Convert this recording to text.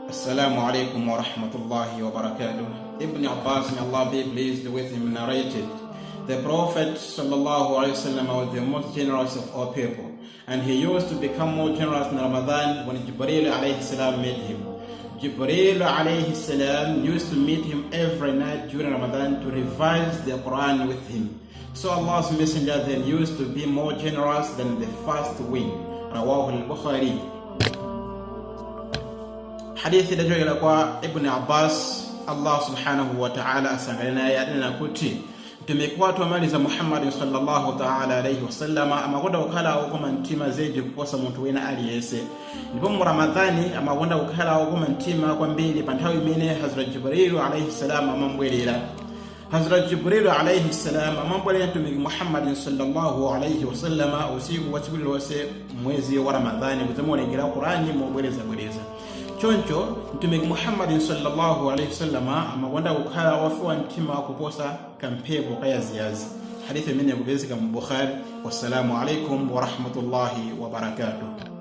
Assalamu alaikum wa rahmatullahi wa barakatuh. Ibn Abbas, may Allah be pleased with him, narrated, the Prophet sallallahu alaihi wasallam was the most generous of all people, and he used to become more generous in Ramadan when Jibreel alayhi salam met him. Jibreel alayhi salam used to meet him every night during Ramadan to revise the Quran with him. So Allah's Messenger then used to be more generous than the first week. Rawahu al-Bukhari. Hadithi ila kwa Ibn Abbas, Allah subhanahu wa ta'ala asangalina ya na kuti tumekuwa tuamaliza Muhammad sallallahu ta'ala alayhi wasallama amagonda ukala ukoma ntima zaidi kukosa mtu wena aliyese ndipo mu Ramadhani amagonda ukala ukoma ntima kwa mbili panthawi imene Hazrat Jibril alayhi salam amambwelera. Hazrat Jibril alayhi salam amambwelera mtumiki Muhammad sallallahu alayhi wasallama usiku wa siku lose mwezi wa Ramadhani kuzamulengera Qur'ani mubweleza choncho mtumiki Muhammad sallallahu alayhi wasallama amagonda ukhala wafuwa ntima kuposa kampepo kayaziyazi. Hadithi imene yakupezeka mu Bukhari. Wassalamu alaikum wa rahmatullahi wa barakatuh.